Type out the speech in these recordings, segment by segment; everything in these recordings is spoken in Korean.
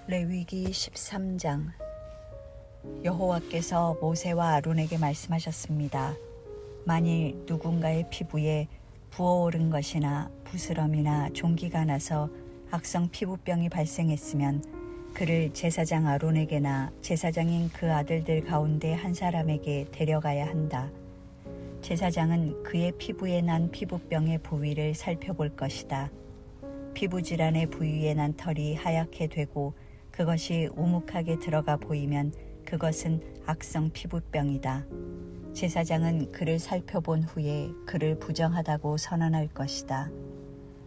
레위기 13장. 여호와께서 모세와 아론에게 말씀하셨습니다. 만일 누군가의 피부에 부어오른 것이나 부스럼이나 종기가 나서 악성 피부병이 발생했으면 그를 제사장 아론에게나 제사장인 그 아들들 가운데 한 사람에게 데려가야 한다. 제사장은 그의 피부에 난 피부병의 부위를 살펴볼 것이다. 피부질환의 부위에 난 털이 하얗게 되고 그것이 우묵하게 들어가 보이면 그것은 악성 피부병이다. 제사장은 그를 살펴본 후에 그를 부정하다고 선언할 것이다.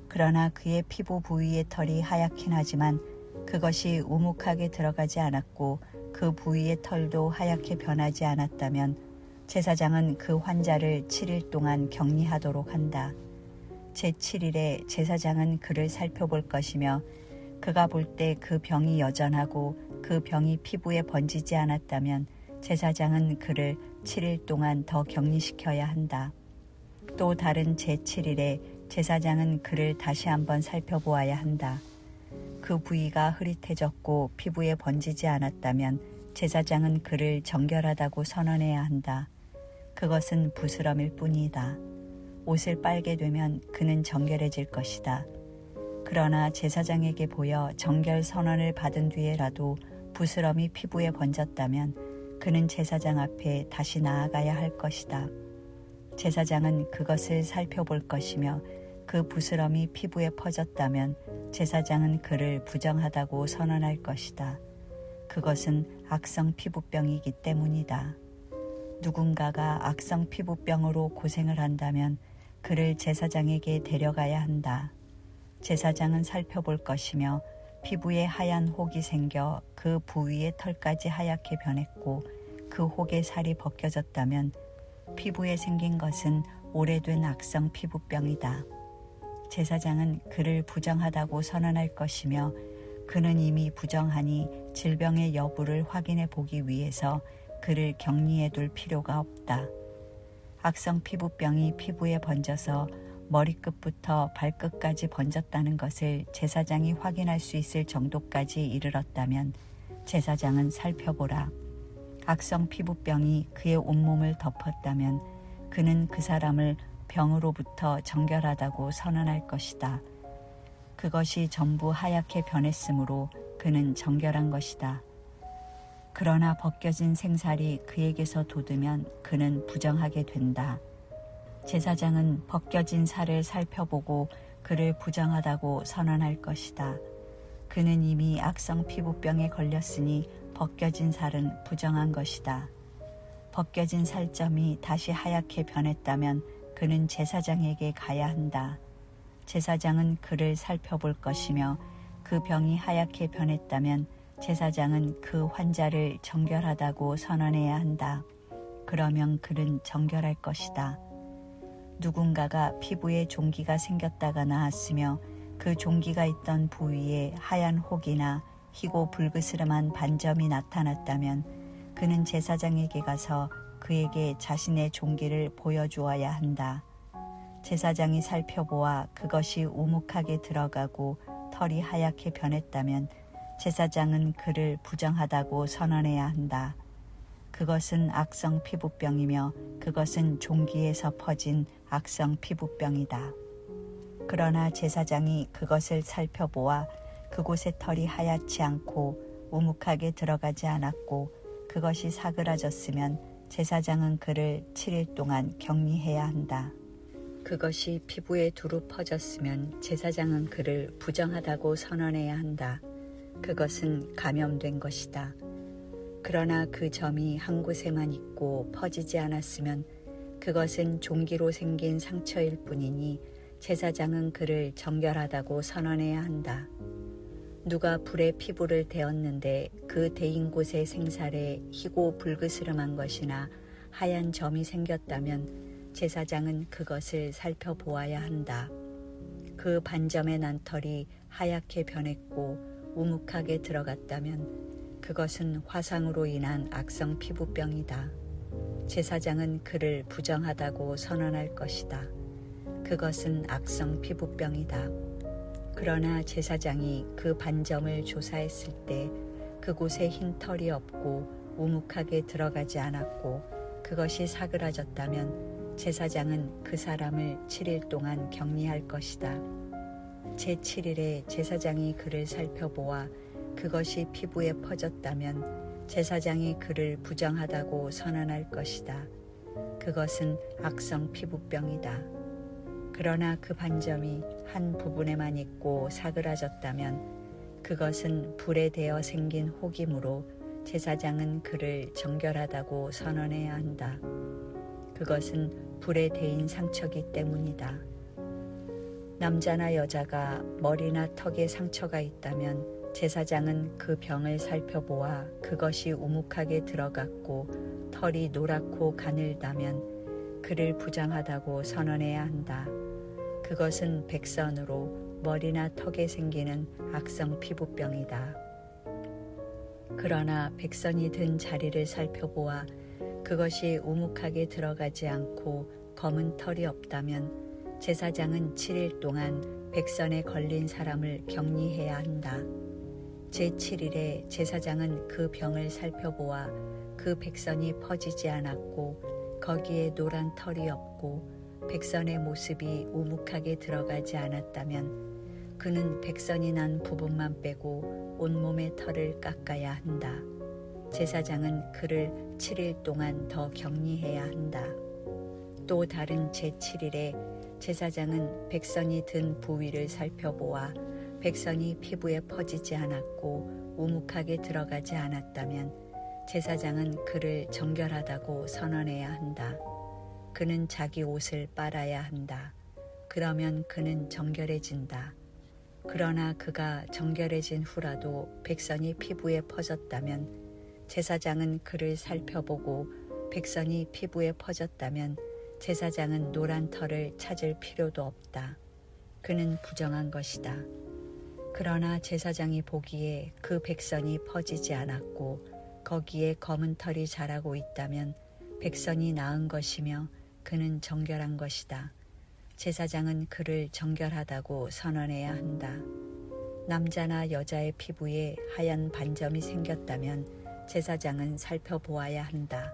그러나 그의 피부 부위의 털이 하얗긴 하지만 그것이 우묵하게 들어가지 않았고 그 부위의 털도 하얗게 변하지 않았다면 제사장은 그 환자를 7일 동안 격리하도록 한다. 제7일에 제사장은 그를 살펴볼 것이며 그가 볼 때 그 병이 여전하고 그 병이 피부에 번지지 않았다면 제사장은 그를 7일 동안 더 격리시켜야 한다. 또 다른 제7일에 제사장은 그를 다시 한번 살펴보아야 한다. 그 부위가 흐릿해졌고 피부에 번지지 않았다면 제사장은 그를 정결하다고 선언해야 한다. 그것은 부스럼일 뿐이다. 옷을 빨게 되면 그는 정결해질 것이다. 그러나 제사장에게 보여 정결 선언을 받은 뒤에라도 부스럼이 피부에 번졌다면 그는 제사장 앞에 다시 나아가야 할 것이다. 제사장은 그것을 살펴볼 것이며 그 부스럼이 피부에 퍼졌다면 제사장은 그를 부정하다고 선언할 것이다. 그것은 악성 피부병이기 때문이다. 누군가가 악성 피부병으로 고생을 한다면 그를 제사장에게 데려가야 한다. 제사장은 살펴볼 것이며 피부에 하얀 혹이 생겨 그 부위의 털까지 하얗게 변했고 그 혹의 살이 벗겨졌다면 피부에 생긴 것은 오래된 악성 피부병이다. 제사장은 그를 부정하다고 선언할 것이며 그는 이미 부정하니 질병의 여부를 확인해 보기 위해서 그를 격리해 둘 필요가 없다. 악성 피부병이 피부에 번져서 머리끝부터 발끝까지 번졌다는 것을 제사장이 확인할 수 있을 정도까지 이르렀다면 제사장은 살펴보라. 악성 피부병이 그의 온몸을 덮었다면 그는 그 사람을 병으로부터 정결하다고 선언할 것이다. 그것이 전부 하얗게 변했으므로 그는 정결한 것이다. 그러나 벗겨진 생살이 그에게서 돋으면 그는 부정하게 된다. 제사장은 벗겨진 살을 살펴보고 그를 부정하다고 선언할 것이다. 그는 이미 악성 피부병에 걸렸으니 벗겨진 살은 부정한 것이다. 벗겨진 살점이 다시 하얗게 변했다면 그는 제사장에게 가야 한다. 제사장은 그를 살펴볼 것이며 그 병이 하얗게 변했다면 제사장은 그 환자를 정결하다고 선언해야 한다. 그러면 그는 정결할 것이다. 누군가가 피부에 종기가 생겼다가 나았으며 그 종기가 있던 부위에 하얀 혹이나 희고 불그스름한 반점이 나타났다면 그는 제사장에게 가서 그에게 자신의 종기를 보여주어야 한다. 제사장이 살펴보아 그것이 우묵하게 들어가고 털이 하얗게 변했다면 제사장은 그를 부정하다고 선언해야 한다. 그것은 악성 피부병이며 그것은 종기에서 퍼진 악성 피부병이다. 그러나 제사장이 그것을 살펴보아 그곳의 털이 하얗지 않고 우묵하게 들어가지 않았고 그것이 사그라졌으면 제사장은 그를 7일 동안 격리해야 한다. 그것이 피부에 두루 퍼졌으면 제사장은 그를 부정하다고 선언해야 한다. 그것은 감염된 것이다. 그러나 그 점이 한 곳에만 있고 퍼지지 않았으면 그것은 종기로 생긴 상처일 뿐이니 제사장은 그를 정결하다고 선언해야 한다. 누가 불에 피부를 대었는데 그 대인 곳의 생살에 희고 불그스름한 것이나 하얀 점이 생겼다면 제사장은 그것을 살펴보아야 한다. 그 반점에 난 털이 하얗게 변했고 우묵하게 들어갔다면 그것은 화상으로 인한 악성 피부병이다. 제사장은 그를 부정하다고 선언할 것이다. 그것은 악성 피부병이다. 그러나 제사장이 그 반점을 조사했을 때 그곳에 흰 털이 없고 우묵하게 들어가지 않았고 그것이 사그라졌다면 제사장은 그 사람을 7일 동안 격리할 것이다. 제7일에 제사장이 그를 살펴보아 그것이 피부에 퍼졌다면 제사장이 그를 부정하다고 선언할 것이다. 그것은 악성 피부병이다. 그러나 그 반점이 한 부분에만 있고 사그라졌다면 그것은 불에 대어 생긴 혹이므로 제사장은 그를 정결하다고 선언해야 한다. 그것은 불에 대인 상처기 때문이다. 남자나 여자가 머리나 턱에 상처가 있다면 제사장은 그 병을 살펴보아 그것이 우묵하게 들어갔고 털이 노랗고 가늘다면 그를 부정하다고 선언해야 한다. 그것은 백선으로 머리나 턱에 생기는 악성 피부병이다. 그러나 백선이 든 자리를 살펴보아 그것이 우묵하게 들어가지 않고 검은 털이 없다면 제사장은 7일 동안 백선에 걸린 사람을 격리해야 한다. 제7일에 제사장은 그 병을 살펴보아 그 백선이 퍼지지 않았고 거기에 노란 털이 없고 백선의 모습이 우묵하게 들어가지 않았다면 그는 백선이 난 부분만 빼고 온몸의 털을 깎아야 한다. 제사장은 그를 7일 동안 더 격리해야 한다. 또 다른 제7일에 제사장은 백선이 든 부위를 살펴보아 백선이 피부에 퍼지지 않았고 우묵하게 들어가지 않았다면 제사장은 그를 정결하다고 선언해야 한다. 그는 자기 옷을 빨아야 한다. 그러면 그는 정결해진다. 그러나 그가 정결해진 후라도 백선이 피부에 퍼졌다면 제사장은 그를 살펴보고 백선이 피부에 퍼졌다면 제사장은 노란 털을 찾을 필요도 없다. 그는 부정한 것이다. 그러나 제사장이 보기에 그 백선이 퍼지지 않았고 거기에 검은 털이 자라고 있다면 백선이 나은 것이며 그는 정결한 것이다. 제사장은 그를 정결하다고 선언해야 한다. 남자나 여자의 피부에 하얀 반점이 생겼다면 제사장은 살펴보아야 한다.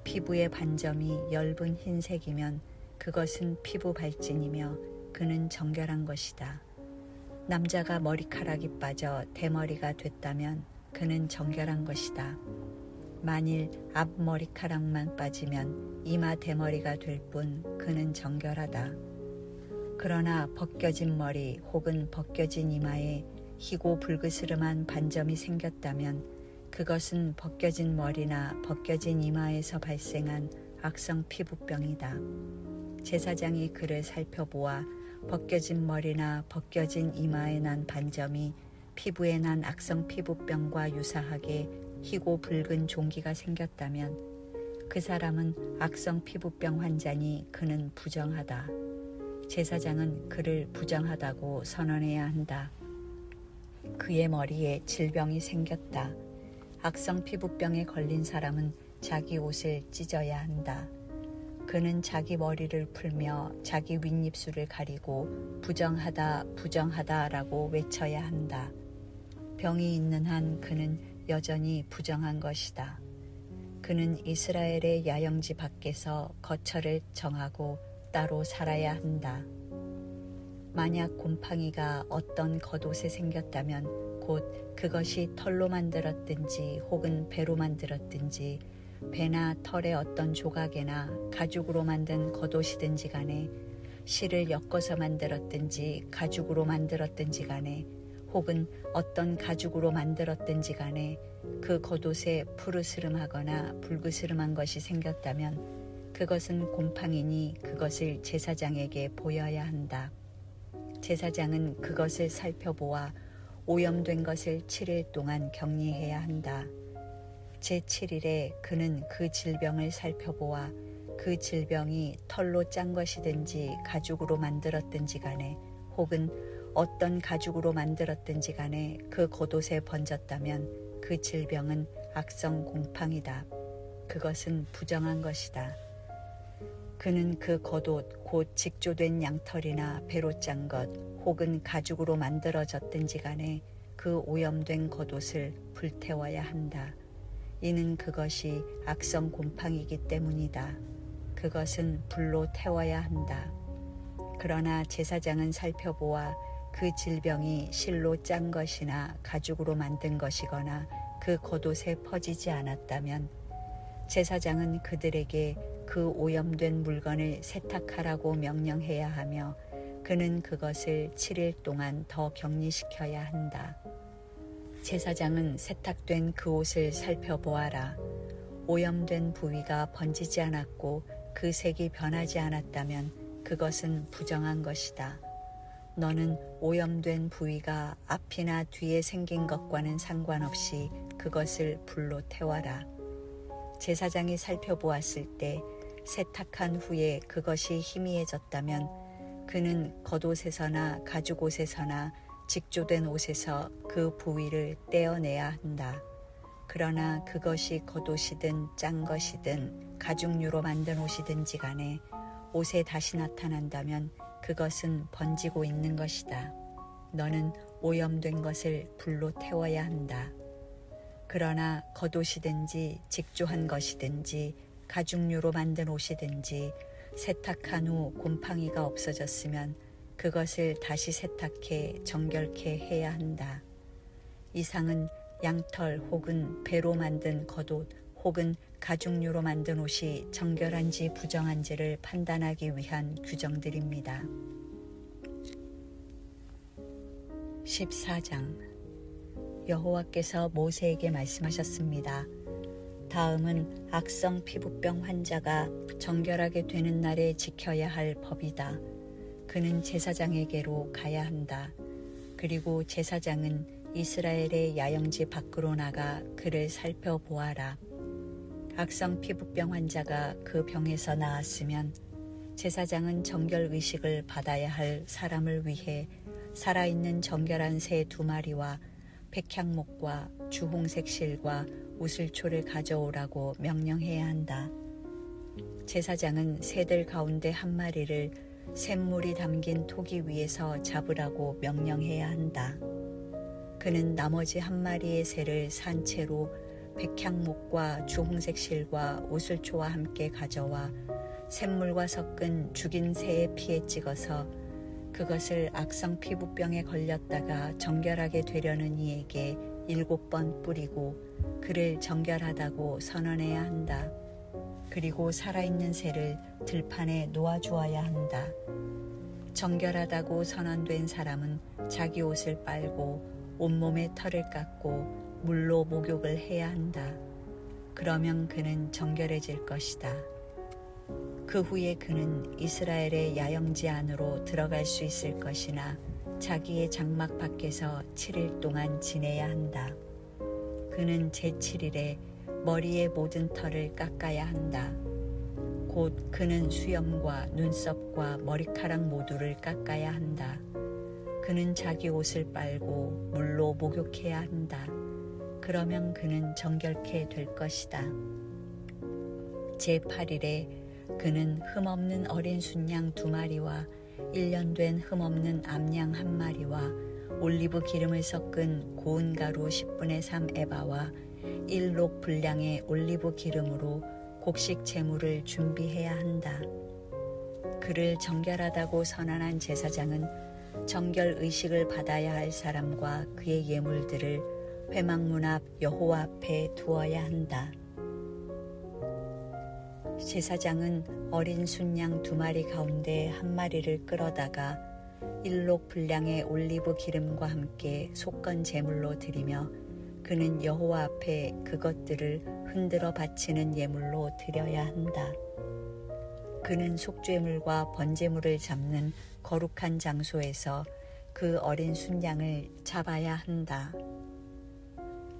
피부의 반점이 엷은 흰색이면 그것은 피부 발진이며 그는 정결한 것이다. 남자가 머리카락이 빠져 대머리가 됐다면 그는 정결한 것이다. 만일 앞머리카락만 빠지면 이마 대머리가 될 뿐 그는 정결하다. 그러나 벗겨진 머리 혹은 벗겨진 이마에 희고 불그스름한 반점이 생겼다면 그것은 벗겨진 머리나 벗겨진 이마에서 발생한 악성 피부병이다. 제사장이 그를 살펴보아 벗겨진 머리나 벗겨진 이마에 난 반점이 피부에 난 악성 피부병과 유사하게 희고 붉은 종기가 생겼다면 그 사람은 악성 피부병 환자니 그는 부정하다. 제사장은 그를 부정하다고 선언해야 한다. 그의 머리에 질병이 생겼다. 악성 피부병에 걸린 사람은 자기 옷을 찢어야 한다. 그는 자기 머리를 풀며 자기 윗입술을 가리고 부정하다 부정하다라고 외쳐야 한다. 병이 있는 한 그는 여전히 부정한 것이다. 그는 이스라엘의 야영지 밖에서 거처를 정하고 따로 살아야 한다. 만약 곰팡이가 어떤 겉옷에 생겼다면 곧 그것이 털로 만들었든지 혹은 배로 만들었든지 배나 털의 어떤 조각이나 가죽으로 만든 겉옷이든지 간에 실을 엮어서 만들었든지 가죽으로 만들었든지 간에 혹은 어떤 가죽으로 만들었든지 간에 그 겉옷에 푸르스름하거나 붉으스름한 것이 생겼다면 그것은 곰팡이니 그것을 제사장에게 보여야 한다. 제사장은 그것을 살펴보아 오염된 것을 7일 동안 격리해야 한다. 제7일에 그는 그 질병을 살펴보아 그 질병이 털로 짠 것이든지 가죽으로 만들었든지 간에 혹은 어떤 가죽으로 만들었든지 간에 그 겉옷에 번졌다면 그 질병은 악성 곰팡이다. 그것은 부정한 것이다. 그는 그 겉옷 곧 직조된 양털이나 배로 짠 것 혹은 가죽으로 만들어졌든지 간에 그 오염된 겉옷을 불태워야 한다. 이는 그것이 악성 곰팡이기 때문이다. 그것은 불로 태워야 한다. 그러나 제사장은 살펴보아 그 질병이 실로 짠 것이나 가죽으로 만든 것이거나 그 겉옷에 퍼지지 않았다면 제사장은 그들에게 그 오염된 물건을 세탁하라고 명령해야 하며 그는 그것을 7일 동안 더 격리시켜야 한다. 제사장은 세탁된 그 옷을 살펴보아라. 오염된 부위가 번지지 않았고 그 색이 변하지 않았다면 그것은 부정한 것이다. 너는 오염된 부위가 앞이나 뒤에 생긴 것과는 상관없이 그것을 불로 태워라. 제사장이 살펴보았을 때 세탁한 후에 그것이 희미해졌다면 그는 겉옷에서나 가죽옷에서나 직조된 옷에서 그 부위를 떼어내야 한다. 그러나 그것이 겉옷이든 짠 것이든 가죽류로 만든 옷이든지 간에 옷에 다시 나타난다면 그것은 번지고 있는 것이다. 너는 오염된 것을 불로 태워야 한다. 그러나 겉옷이든지 직조한 것이든지 가죽류로 만든 옷이든지 세탁한 후 곰팡이가 없어졌으면 그것을 다시 세탁해 정결케 해야 한다. 이상은 양털 혹은 배로 만든 겉옷 혹은 가죽류로 만든 옷이 정결한지 부정한지를 판단하기 위한 규정들입니다. 14장 여호와께서 모세에게 말씀하셨습니다. 다음은 악성 피부병 환자가 정결하게 되는 날에 지켜야 할 법이다. 그는 제사장에게로 가야 한다. 그리고 제사장은 이스라엘의 야영지 밖으로 나가 그를 살펴보아라. 악성 피부병 환자가 그 병에서 나았으면 제사장은 정결 의식을 받아야 할 사람을 위해 살아있는 정결한 새 2마리와 백향목과 주홍색 실과 우슬초를 가져오라고 명령해야 한다. 제사장은 새들 가운데 1마리를 샘물이 담긴 토기 위에서 잡으라고 명령해야 한다. 그는 나머지 1마리의 새를 산채로 백향목과 주홍색 실과 우슬초와 함께 가져와 샘물과 섞은 죽인 새의 피에 찍어서 그것을 악성 피부병에 걸렸다가 정결하게 되려는 이에게 7번 뿌리고 그를 정결하다고 선언해야 한다. 그리고 살아있는 새를 들판에 놓아주어야 한다. 정결하다고 선언된 사람은 자기 옷을 빨고 온몸에 털을 깎고 물로 목욕을 해야 한다. 그러면 그는 정결해질 것이다. 그 후에 그는 이스라엘의 야영지 안으로 들어갈 수 있을 것이나 자기의 장막 밖에서 7일 동안 지내야 한다. 그는 제7일에 머리의 모든 털을 깎아야 한다. 곧 그는 수염과 눈썹과 머리카락 모두를 깎아야 한다. 그는 자기 옷을 빨고 물로 목욕해야 한다. 그러면 그는 정결케 될 것이다. 제8일에 그는 흠없는 어린 순양 2마리와 1년 된 흠없는 암양 1마리와 올리브 기름을 섞은 고운 가루 10분의 3 에바와 1록 분량의 올리브 기름으로 곡식 제물을 준비해야 한다. 그를 정결하다고 선언한 제사장은 정결 의식을 받아야 할 사람과 그의 예물들을 회막문 앞 여호와 앞에 두어야 한다. 제사장은 어린 순양 2마리 가운데 1마리를 끌어다가 1록 분량의 올리브 기름과 함께 속건 제물로 드리며 그는 여호와 앞에 그것들을 흔들어 바치는 예물로 드려야 한다. 그는 속죄물과 번제물을 잡는 거룩한 장소에서 그 어린 순양을 잡아야 한다.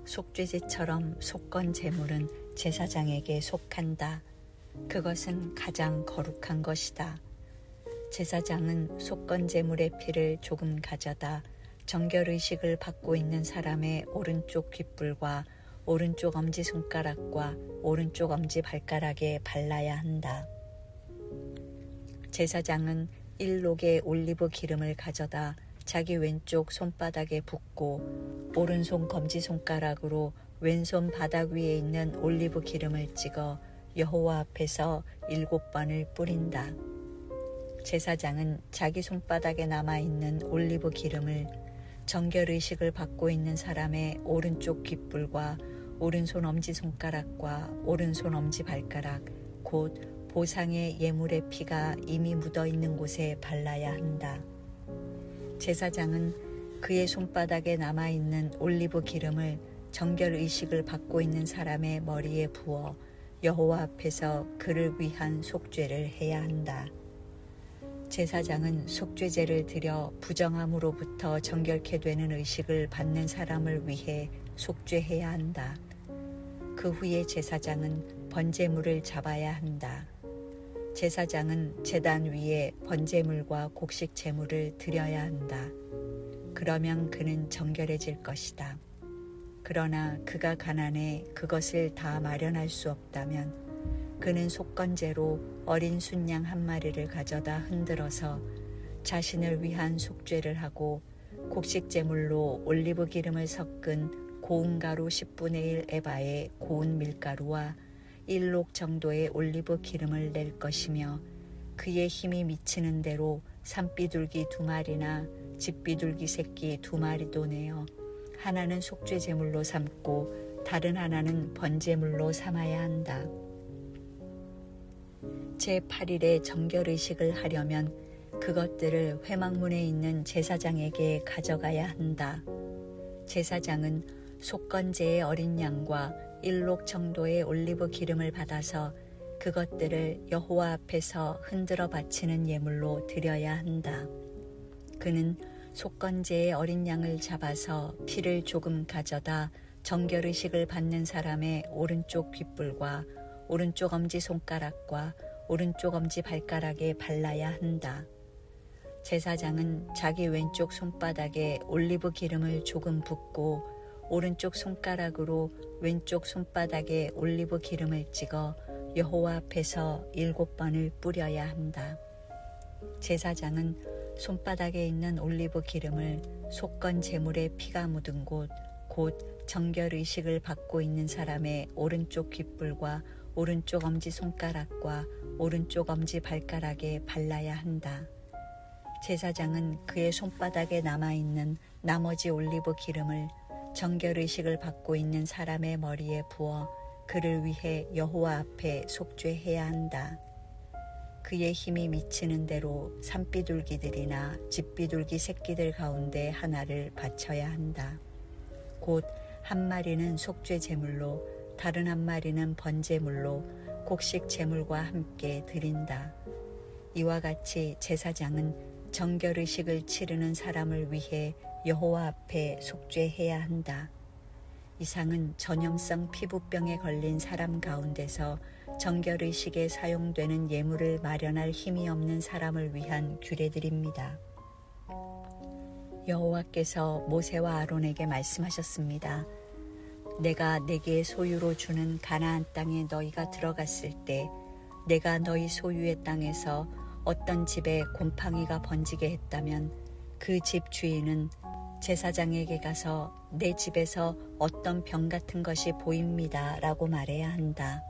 속죄제처럼 속건 제물은 제사장에게 속한다. 그것은 가장 거룩한 것이다. 제사장은 속건 제물의 피를 조금 가져다 정결의식을 받고 있는 사람의 오른쪽 귓불과 오른쪽 엄지손가락과 오른쪽 엄지발가락에 발라야 한다. 제사장은 1녹의 올리브 기름을 가져다 자기 왼쪽 손바닥에 붓고 오른손 검지손가락으로 왼손 바닥 위에 있는 올리브 기름을 찍어 여호와 앞에서 7번을 뿌린다. 제사장은 자기 손바닥에 남아있는 올리브 기름을 정결의식을 받고 있는 사람의 오른쪽 귓불과 오른손 엄지손가락과 오른손 엄지발가락 곧 보상의 예물의 피가 이미 묻어있는 곳에 발라야 한다. 제사장은 그의 손바닥에 남아있는 올리브 기름을 정결의식을 받고 있는 사람의 머리에 부어 여호와 앞에서 그를 위한 속죄를 해야 한다. 제사장은 속죄제를 드려 부정함으로부터 정결케 되는 의식을 받는 사람을 위해 속죄해야 한다. 그 후에 제사장은 번제물을 잡아야 한다. 제사장은 제단 위에 번제물과 곡식 제물을 드려야 한다. 그러면 그는 정결해질 것이다. 그러나 그가 가난해 그것을 다 마련할 수 없다면 그는 속건제로 어린 순양 한 마리를 가져다 흔들어서 자신을 위한 속죄를 하고 곡식 제물로 올리브 기름을 섞은 고운 가루 10분의 1 에바의 고운 밀가루와 1녹 정도의 올리브 기름을 낼 것이며 그의 힘이 미치는 대로 산비둘기 2마리나 집비둘기 새끼 2마리도 내어 하나는 속죄 제물로 삼고 다른 하나는 번제물로 삼아야 한다. 제8일에 정결의식을 하려면 그것들을 회막문에 있는 제사장에게 가져가야 한다. 제사장은 속건제의 어린 양과 1녹 정도의 올리브 기름을 받아서 그것들을 여호와 앞에서 흔들어 바치는 예물로 드려야 한다. 그는 속건제의 어린 양을 잡아서 피를 조금 가져다 정결의식을 받는 사람의 오른쪽 귓불과 오른쪽 엄지손가락과 오른쪽 엄지발가락에 발라야 한다. 제사장은 자기 왼쪽 손바닥에 올리브 기름을 조금 붓고 오른쪽 손가락으로 왼쪽 손바닥에 올리브 기름을 찍어 여호와 앞에서 7번을 뿌려야 한다. 제사장은 손바닥에 있는 올리브 기름을 속건 제물의 피가 묻은 곳, 곧 정결의식을 받고 있는 사람의 오른쪽 귓불과 오른쪽 엄지손가락과 오른쪽 엄지발가락에 발라야 한다. 제사장은 그의 손바닥에 남아있는 나머지 올리브 기름을 정결의식을 받고 있는 사람의 머리에 부어 그를 위해 여호와 앞에 속죄해야 한다. 그의 힘이 미치는 대로 산비둘기들이나 집비둘기 새끼들 가운데 하나를 바쳐야 한다. 곧 한 마리는 속죄 제물로 다른 한 마리는 번제물로 곡식 제물과 함께 드린다. 이와 같이 제사장은 정결의식을 치르는 사람을 위해 여호와 앞에 속죄해야 한다. 이상은 전염성 피부병에 걸린 사람 가운데서 정결의식에 사용되는 예물을 마련할 힘이 없는 사람을 위한 규례들입니다. 여호와께서 모세와 아론에게 말씀하셨습니다. 내가 내게 소유로 주는 가나안 땅에 너희가 들어갔을 때 내가 너희 소유의 땅에서 어떤 집에 곰팡이가 번지게 했다면 그 집 주인은 제사장에게 가서 내 집에서 어떤 병 같은 것이 보입니다 라고 말해야 한다.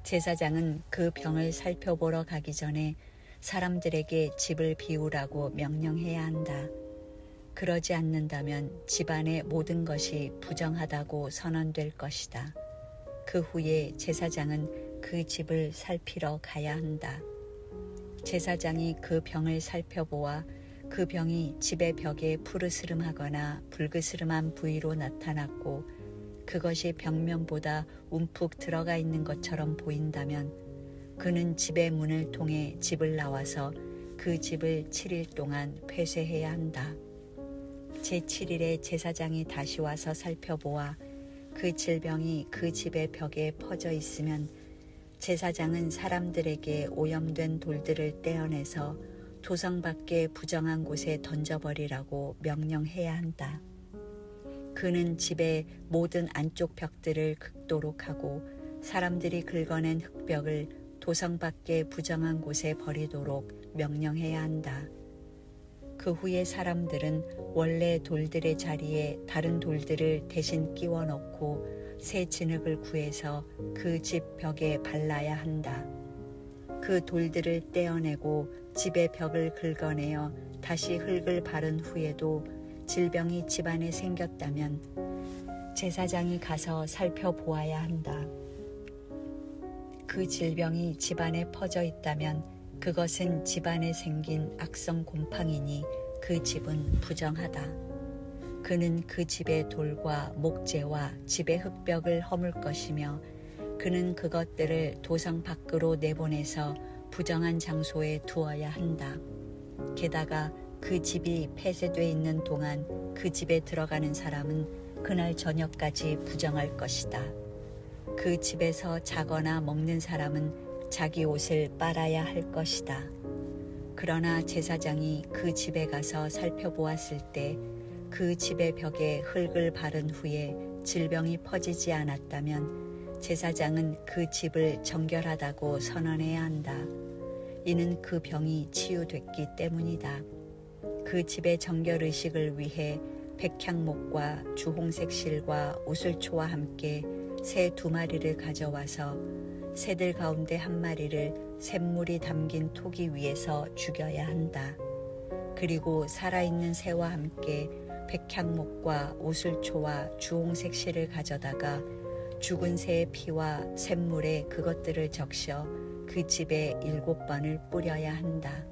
제사장은 그 병을 살펴보러 가기 전에 사람들에게 집을 비우라고 명령해야 한다. 그러지 않는다면 집안의 모든 것이 부정하다고 선언될 것이다. 그 후에 제사장은 그 집을 살피러 가야 한다. 제사장이 그 병을 살펴보아 그 병이 집의 벽에 푸르스름하거나 붉으스름한 부위로 나타났고 그것이 벽면보다 움푹 들어가 있는 것처럼 보인다면 그는 집의 문을 통해 집을 나와서 그 집을 7일 동안 폐쇄해야 한다. 제7일에 제사장이 다시 와서 살펴보아 그 질병이 그 집의 벽에 퍼져 있으면 제사장은 사람들에게 오염된 돌들을 떼어내서 도성 밖의 부정한 곳에 던져버리라고 명령해야 한다. 그는 집의 모든 안쪽 벽들을 긁도록 하고 사람들이 긁어낸 흙벽을 도성 밖의 부정한 곳에 버리도록 명령해야 한다. 그 후에 사람들은 원래 돌들의 자리에 다른 돌들을 대신 끼워 넣고 새 진흙을 구해서 그 집 벽에 발라야 한다. 그 돌들을 떼어내고 집의 벽을 긁어내어 다시 흙을 바른 후에도 질병이 집안에 생겼다면 제사장이 가서 살펴보아야 한다. 그 질병이 집안에 퍼져 있다면 그것은 집안에 생긴 악성 곰팡이니 그 집은 부정하다. 그는 그 집의 돌과 목재와 집의 흙벽을 허물 것이며 그는 그것들을 도성 밖으로 내보내서 부정한 장소에 두어야 한다. 게다가 그 집이 폐쇄되어 있는 동안 그 집에 들어가는 사람은 그날 저녁까지 부정할 것이다. 그 집에서 자거나 먹는 사람은 자기 옷을 빨아야 할 것이다. 그러나 제사장이 그 집에 가서 살펴보았을 때 그 집의 벽에 흙을 바른 후에 질병이 퍼지지 않았다면 제사장은 그 집을 정결하다고 선언해야 한다. 이는 그 병이 치유됐기 때문이다. 그 집의 정결의식을 위해 백향목과 주홍색 실과 우슬초와 함께 새 2마리를 가져와서 새들 가운데 1마리를 샘물이 담긴 토기 위에서 죽여야 한다. 그리고 살아있는 새와 함께 백향목과 우슬초와 주홍색 실을 가져다가 죽은 새의 피와 샘물에 그것들을 적셔 그 집에 7번을 뿌려야 한다.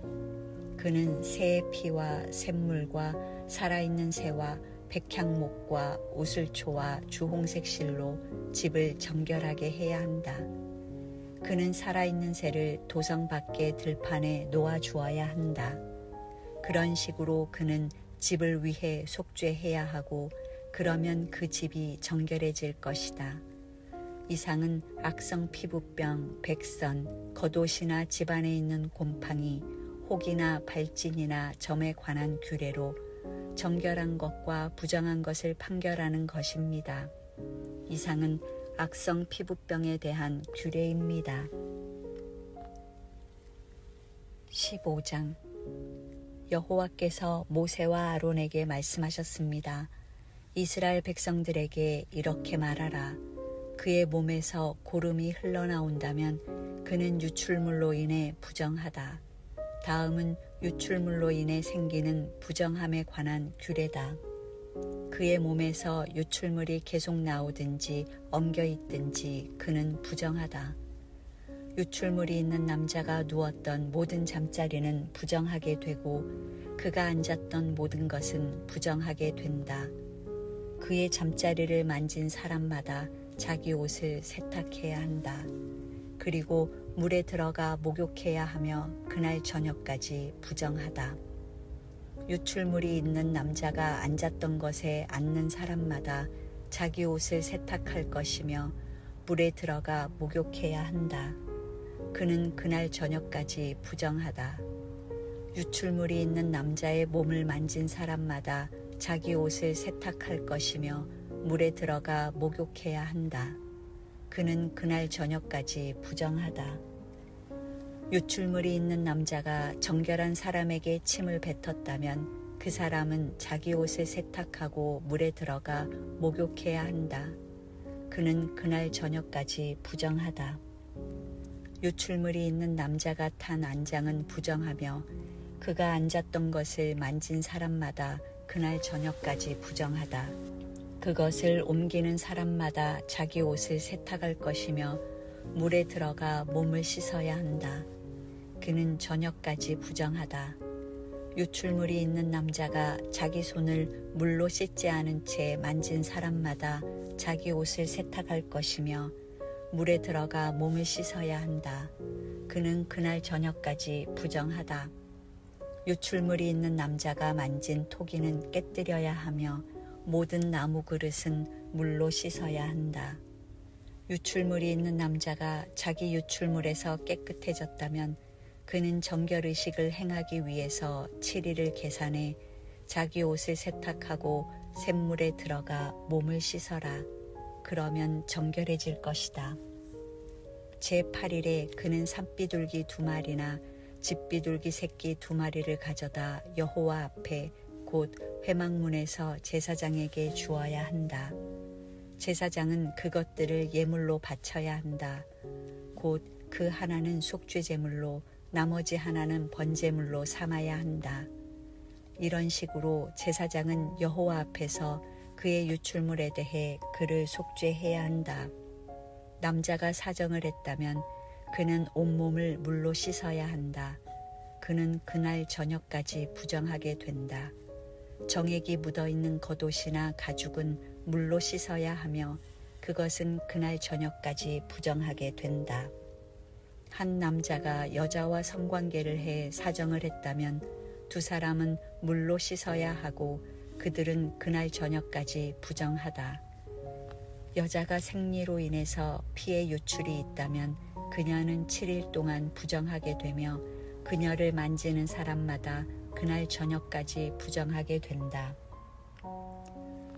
그는 새의 피와 샘물과 살아있는 새와 백향목과 우슬초와 주홍색 실로 집을 정결하게 해야 한다. 그는 살아있는 새를 도성 밖의 들판에 놓아 주어야 한다. 그런 식으로 그는 집을 위해 속죄해야 하고 그러면 그 집이 정결해질 것이다. 이상은 악성 피부병, 백선, 겉옷이나 집안에 있는 곰팡이, 혹이나 발진이나 점에 관한 규례로 정결한 것과 부정한 것을 판결하는 것입니다. 이상은 악성 피부병에 대한 규례입니다. 15장 여호와께서 모세와 아론에게 말씀하셨습니다. 이스라엘 백성들에게 이렇게 말하라. 그의 몸에서 고름이 흘러나온다면 그는 유출물로 인해 부정하다. 다음은 유출물로 인해 생기는 부정함에 관한 규례다. 그의 몸에서 유출물이 계속 나오든지 엉겨 있든지 그는 부정하다. 유출물이 있는 남자가 누웠던 모든 잠자리는 부정하게 되고 그가 앉았던 모든 것은 부정하게 된다. 그의 잠자리를 만진 사람마다 자기 옷을 세탁해야 한다. 그리고 물에 들어가 목욕해야 하며 그날 저녁까지 부정하다. 유출물이 있는 남자가 앉았던 것에 앉는 사람마다 자기 옷을 세탁할 것이며 물에 들어가 목욕해야 한다. 그는 그날 저녁까지 부정하다. 유출물이 있는 남자의 몸을 만진 사람마다 자기 옷을 세탁할 것이며 물에 들어가 목욕해야 한다. 그는 그날 저녁까지 부정하다. 유출물이 있는 남자가 정결한 사람에게 침을 뱉었다면 그 사람은 자기 옷을 세탁하고 물에 들어가 목욕해야 한다. 그는 그날 저녁까지 부정하다. 유출물이 있는 남자가 탄 안장은 부정하며 그가 앉았던 것을 만진 사람마다 그날 저녁까지 부정하다. 그것을 옮기는 사람마다 자기 옷을 세탁할 것이며 물에 들어가 몸을 씻어야 한다. 그는 저녁까지 부정하다. 유출물이 있는 남자가 자기 손을 물로 씻지 않은 채 만진 사람마다 자기 옷을 세탁할 것이며 물에 들어가 몸을 씻어야 한다. 그는 그날 저녁까지 부정하다. 유출물이 있는 남자가 만진 토기는 깨뜨려야 하며 모든 나무 그릇은 물로 씻어야 한다. 유출물이 있는 남자가 자기 유출물에서 깨끗해졌다면 그는 정결의식을 행하기 위해서 7일을 계산해 자기 옷을 세탁하고 샘물에 들어가 몸을 씻어라. 그러면 정결해질 것이다. 제8일에 그는 산비둘기 2마리나 집비둘기 새끼 2마리를 가져다 여호와 앞에 곧 회막문에서 제사장에게 주어야 한다. 제사장은 그것들을 예물로 바쳐야 한다. 곧 그 하나는 속죄제물로 나머지 하나는 번제물로 삼아야 한다. 이런 식으로 제사장은 여호와 앞에서 그의 유출물에 대해 그를 속죄해야 한다. 남자가 사정을 했다면 그는 온몸을 물로 씻어야 한다. 그는 그날 저녁까지 부정하게 된다. 정액이 묻어있는 겉옷이나 가죽은 물로 씻어야 하며 그것은 그날 저녁까지 부정하게 된다. 한 남자가 여자와 성관계를 해 사정을 했다면 두 사람은 물로 씻어야 하고 그들은 그날 저녁까지 부정하다. 여자가 생리로 인해서 피의 유출이 있다면 그녀는 7일 동안 부정하게 되며 그녀를 만지는 사람마다 그날 저녁까지 부정하게 된다.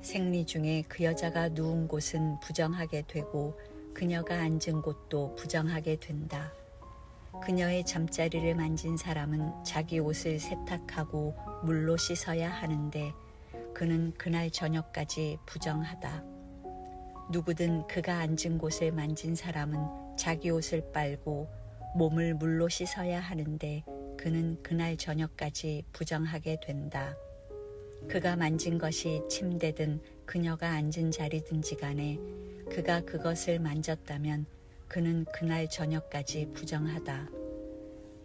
생리 중에 그 여자가 누운 곳은 부정하게 되고 그녀가 앉은 곳도 부정하게 된다. 그녀의 잠자리를 만진 사람은 자기 옷을 세탁하고 물로 씻어야 하는데 그는 그날 저녁까지 부정하다. 누구든 그가 앉은 곳을 만진 사람은 자기 옷을 빨고 몸을 물로 씻어야 하는데 그는 그날 저녁까지 부정하게 된다. 그가 만진 것이 침대든 그녀가 앉은 자리든지 간에 그가 그것을 만졌다면 그는 그날 저녁까지 부정하다.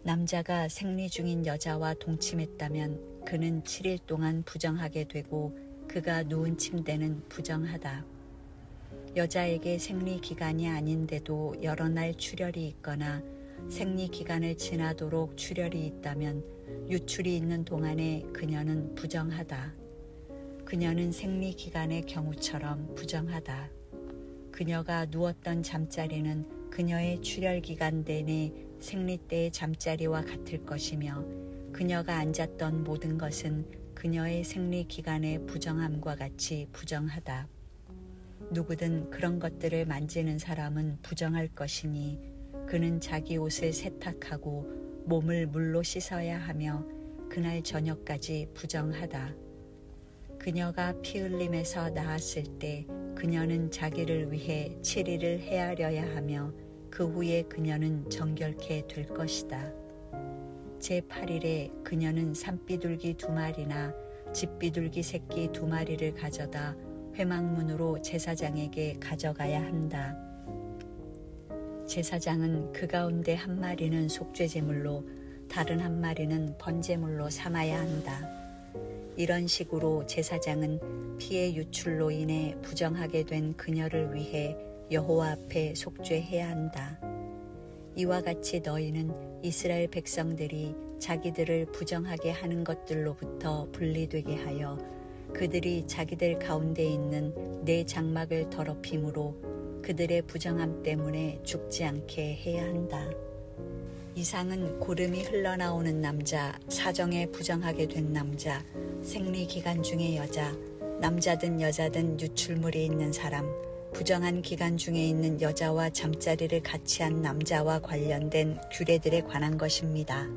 남자가 생리 중인 여자와 동침했다면 그는 7일 동안 부정하게 되고 그가 누운 침대는 부정하다. 여자에게 생리 기간이 아닌데도 여러 날 출혈이 있거나 생리 기간을 지나도록 출혈이 있다면 유출이 있는 동안에 그녀는 부정하다. 그녀는 생리 기간의 경우처럼 부정하다. 그녀가 누웠던 잠자리는 그녀의 출혈 기간 내내 생리 때의 잠자리와 같을 것이며 그녀가 앉았던 모든 것은 그녀의 생리 기간의 부정함과 같이 부정하다. 누구든 그런 것들을 만지는 사람은 부정할 것이니 그는 자기 옷을 세탁하고 몸을 물로 씻어야 하며 그날 저녁까지 부정하다. 그녀가 피 흘림에서 나았을 때 그녀는 자기를 위해 7일을 헤아려야 하며 그 후에 그녀는 정결케 될 것이다. 제8일에 그녀는 산비둘기 2마리나 집비둘기 새끼 2마리를 가져다 회막문으로 제사장에게 가져가야 한다. 제사장은 그 가운데 1마리는 속죄제물로 다른 1마리는 번제물로 삼아야 한다. 이런 식으로 제사장은 피의 유출로 인해 부정하게 된 그녀를 위해 여호와 앞에 속죄해야 한다. 이와 같이 너희는 이스라엘 백성들이 자기들을 부정하게 하는 것들로부터 분리되게 하여 그들이 자기들 가운데 있는 내 장막을 더럽힘으로 그들의 부정함 때문에 죽지 않게 해야 한다. 이상은 고름이 흘러나오는 남자, 사정에 부정하게 된 남자, 생리 기간 중의 여자, 남자든 여자든 유출물이 있는 사람, 부정한 기간 중에 있는 여자와 잠자리를 같이 한 남자와 관련된 규례들에 관한 것입니다.